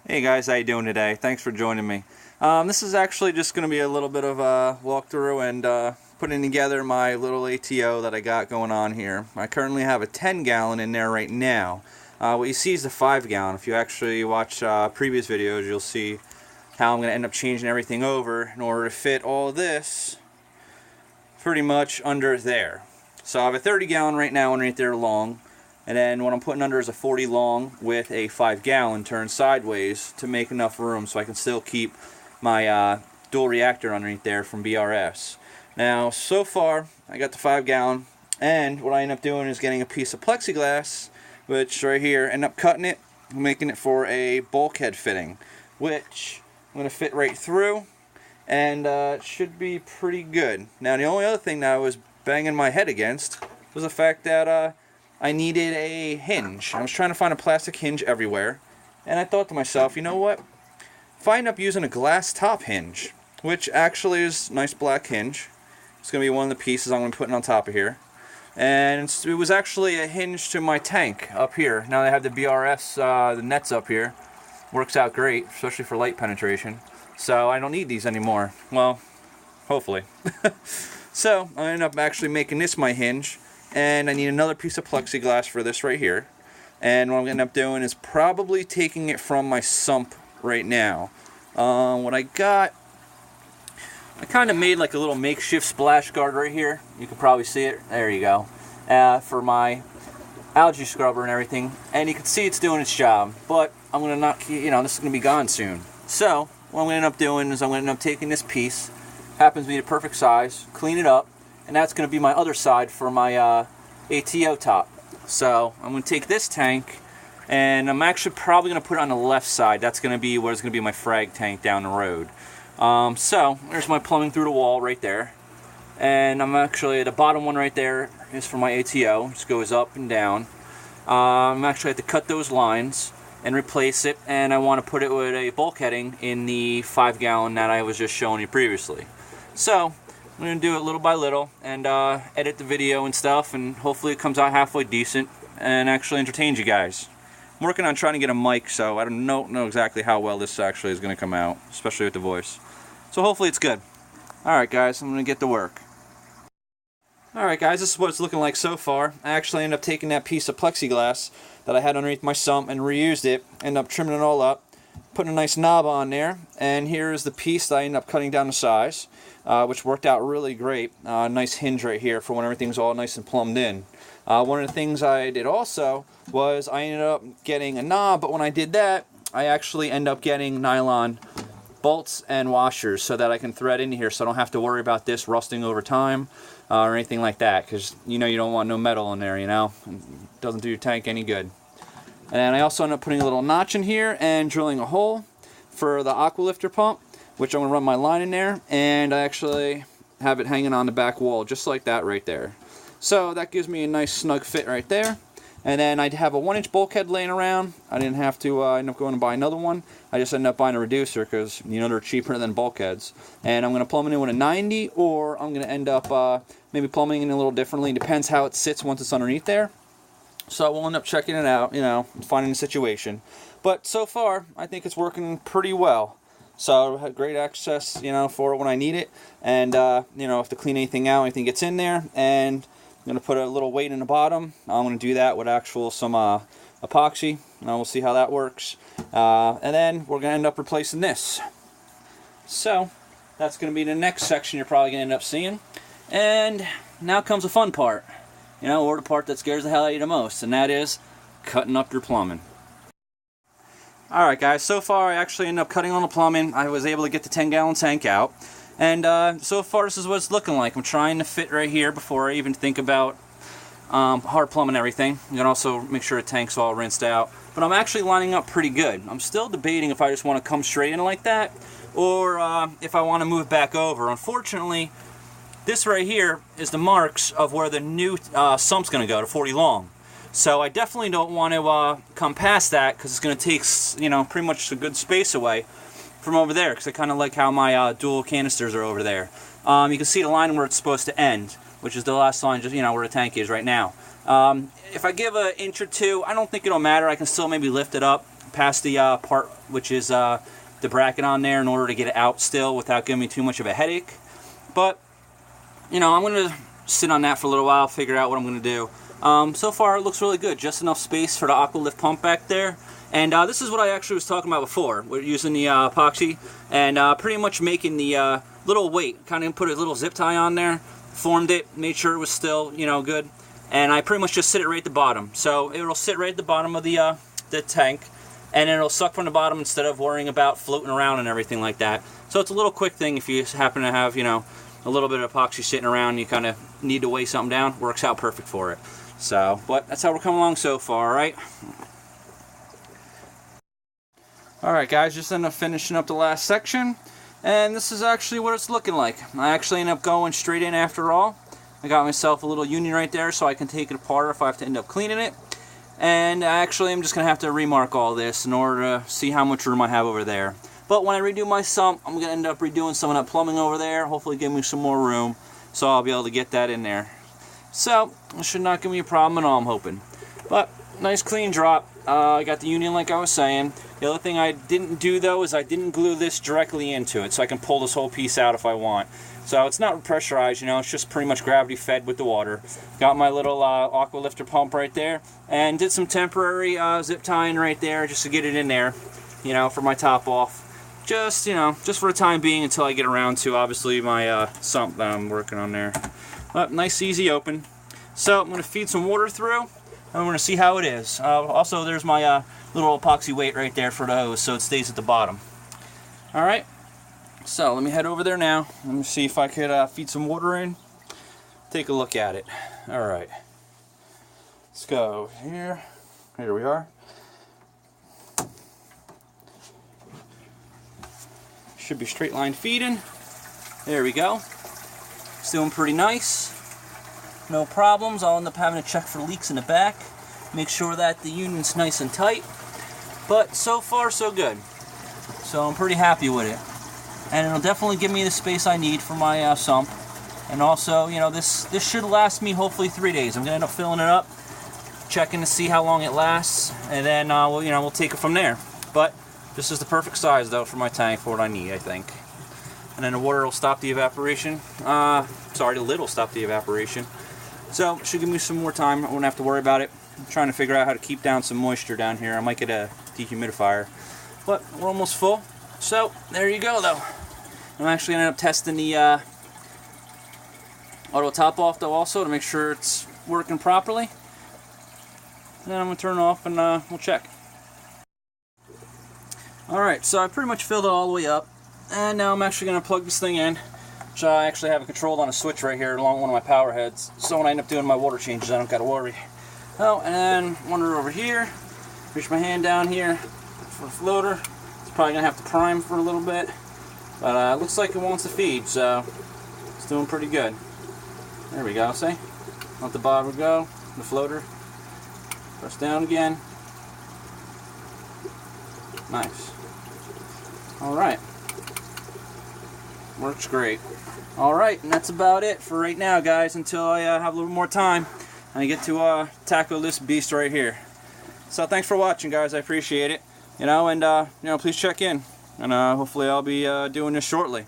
Hey guys, how you doing today? Thanks for joining me. This is actually just going to be a little bit of a walkthrough and putting together my little ATO that I got going on here. I currently have a 10-gallon in there right now. What you see is the 5-gallon. If you actually watch previous videos, you'll see how I'm going to end up changing everything over in order to fit all of this pretty much under there. So I have a 30-gallon right now underneath there long. And then what I'm putting under is a 40 long with a 5-gallon turned sideways to make enough room so I can still keep my dual reactor underneath there from BRS. Now, so far, I got the 5-gallon, and what I end up doing is getting a piece of plexiglass, which right here, end up cutting it, making it for a bulkhead fitting, which I'm going to fit right through, and it should be pretty good. Now, the only other thing that I was banging my head against was the fact that I needed a hinge. I was trying to find a plastic hinge everywhere, and I thought to myself, you know what? If I end up using a glass top hinge, which actually is a nice black hinge, it's going to be one of the pieces I'm going to be putting on top of here. And it was actually a hinge to my tank up here. Now they have the BRS, the nets up here. Works out great, especially for light penetration. So I don't need these anymore. Well, hopefully. So I ended up actually making this my hinge. And I need another piece of plexiglass for this right here. And what I'm going to end up doing is probably taking it from my sump right now. What I got, I kind of made like a little makeshift splash guard right here. You can probably see it. There you go. For my algae scrubber and everything. And you can see it's doing its job. But I'm going to not, this is going to be gone soon. So what I'm going to end up doing is I'm going to end up taking this piece. Happens to be the perfect size. Clean it up. And that's going to be my other side for my ATO top. So I'm going to take this tank, and I'm actually probably going to put it on the left side. That's going to be what is going to be my frag tank down the road. So there's my plumbing through the wall right there. And I'm actually, the bottom one right there is for my ATO. It just goes up and down. I'm actually have to cut those lines and replace it. And I want to put it with a bulkheading in the 5-gallon that I was just showing you previously. So I'm going to do it little by little and edit the video and stuff, and hopefully it comes out halfway decent and actually entertains you guys. I'm working on trying to get a mic, so I don't know exactly how well this actually is going to come out, especially with the voice. So hopefully it's good. Alright guys, I'm going to get to work. Alright guys, this is what it's looking like so far. I actually ended up taking that piece of plexiglass that I had underneath my sump and reused it, ended up trimming it all up, putting a nice knob on there, and here is the piece that I ended up cutting down to size. Which worked out really great. Nice hinge right here for when everything's all nice and plumbed in. One of the things I did also was I ended up getting a knob, but when I did that, I actually end up getting nylon bolts and washers so that I can thread in here so I don't have to worry about this rusting over time or anything like that, because you don't want no metal in there, It doesn't do your tank any good. And I also end up putting a little notch in here and drilling a hole for the aqua lifter pump, which I'm going to run my line in there, and I actually have it hanging on the back wall just like that right there. So that gives me a nice snug fit right there. And then I'd have a 1-inch bulkhead laying around. I didn't have to end up going and buy another one. I just ended up buying a reducer because they're cheaper than bulkheads. And I'm going to plumb it in with a 90, or I'm going to end up maybe plumbing it in a little differently. It depends how it sits once it's underneath there. So we'll end up checking it out, finding the situation. But so far, I think it's working pretty well. So I had great access, for it when I need it. And, if to clean anything out, anything gets in there. And I'm going to put a little weight in the bottom. I'm going to do that with some epoxy. And we'll see how that works. And then we're going to end up replacing this. So that's going to be the next section you're probably going to end up seeing. And now comes the fun part. Or the part that scares the hell out of you the most. And that is cutting up your plumbing. Alright guys, so far I actually ended up cutting on the plumbing. I was able to get the 10-gallon tank out. And so far this is what it's looking like. I'm trying to fit right here before I even think about hard plumbing everything. I'm going to also make sure the tank's all rinsed out. But I'm actually lining up pretty good. I'm still debating if I just want to come straight in like that, or if I want to move it back over. Unfortunately, this right here is the marks of where the new sump's going to go, to 40 long. So I definitely don't want to come past that, because it's going to take, pretty much a good space away from over there, because I kind of like how my dual canisters are over there. You can see the line where it's supposed to end, which is the last line, just where the tank is right now. If I give an inch or two, I don't think it'll matter. I can still maybe lift it up, past the part which is the bracket on there in order to get it out still without giving me too much of a headache. But, you know, I'm going to sit on that for a little while, figure out what I'm going to do. So far, it looks really good. Just enough space for the Aqualift pump back there. And this is what I actually was talking about before. We're using the epoxy and pretty much making the little weight. Kind of put a little zip tie on there, formed it, made sure it was still, you know, good. And I pretty much just sit it right at the bottom. So it'll sit right at the bottom of the tank, and it'll suck from the bottom instead of worrying about floating around and everything like that. So it's a little quick thing if you happen to have, you know, a little bit of epoxy sitting around, you kind of need to weigh something down. Works out perfect for it. So, but that's how we're coming along so far, right? Alright guys, just ended up finishing up the last section, and this is actually what it's looking like. I actually ended up going straight in after all. I got myself a little union right there so I can take it apart if I have to end up cleaning it. And actually I'm just going to have to remark all this in order to see how much room I have over there. But when I redo my sump, I'm going to end up redoing some of that plumbing over there, hopefully give me some more room, so I'll be able to get that in there. So, it should not give me a problem at all, I'm hoping. But, nice clean drop. I got the union like I was saying. The other thing I didn't do though is I didn't glue this directly into it, so I can pull this whole piece out if I want. So it's not pressurized, you know, it's just pretty much gravity fed with the water. Got my little Aqualifter pump right there, and did some temporary zip tying right there just to get it in there, you know, for my top off. Just, you know, just for the time being until I get around to obviously my sump that I'm working on there. But nice easy open. So I'm going to feed some water through, and we're going to see how it is. Also, there's my little epoxy weight right there for the hose, so it stays at the bottom. Alright, so let me head over there now. Let me see if I could feed some water in. Take a look at it. Alright, let's go here. Here we are. Should be straight line feeding. There we go. It's doing pretty nice. No problems. I'll end up having to check for leaks in the back. Make sure that the union's nice and tight. But so far so good. So I'm pretty happy with it. And it'll definitely give me the space I need for my sump. And also, you know, this should last me hopefully 3 days. I'm going to end up filling it up, checking to see how long it lasts, and then we'll take it from there. But this is the perfect size though for my tank for what I need, I think. And then the water will stop the evaporation. Sorry, the lid will stop the evaporation. So it should give me some more time. I won't have to worry about it. I'm trying to figure out how to keep down some moisture down here. I might get a dehumidifier. But we're almost full. So there you go though. I'm actually going to end up testing the auto top off though also to make sure it's working properly. And then I'm going to turn it off and we'll check. Alright, so I pretty much filled it all the way up. And now I'm actually going to plug this thing in. So I actually have it controlled on a switch right here along one of my power heads. So when I end up doing my water changes, I don't got to worry. Oh, and then wander over here. Reach my hand down here for the floater. It's probably going to have to prime for a little bit. But it looks like it wants to feed, so it's doing pretty good. There we go, see? Let the bobber go, the floater. Press down again. Nice. Alright. Works great. Alright, and that's about it for right now, guys, until I have a little more time and I get to tackle this beast right here. So thanks for watching, guys. I appreciate it. And please check in. And hopefully I'll be doing this shortly.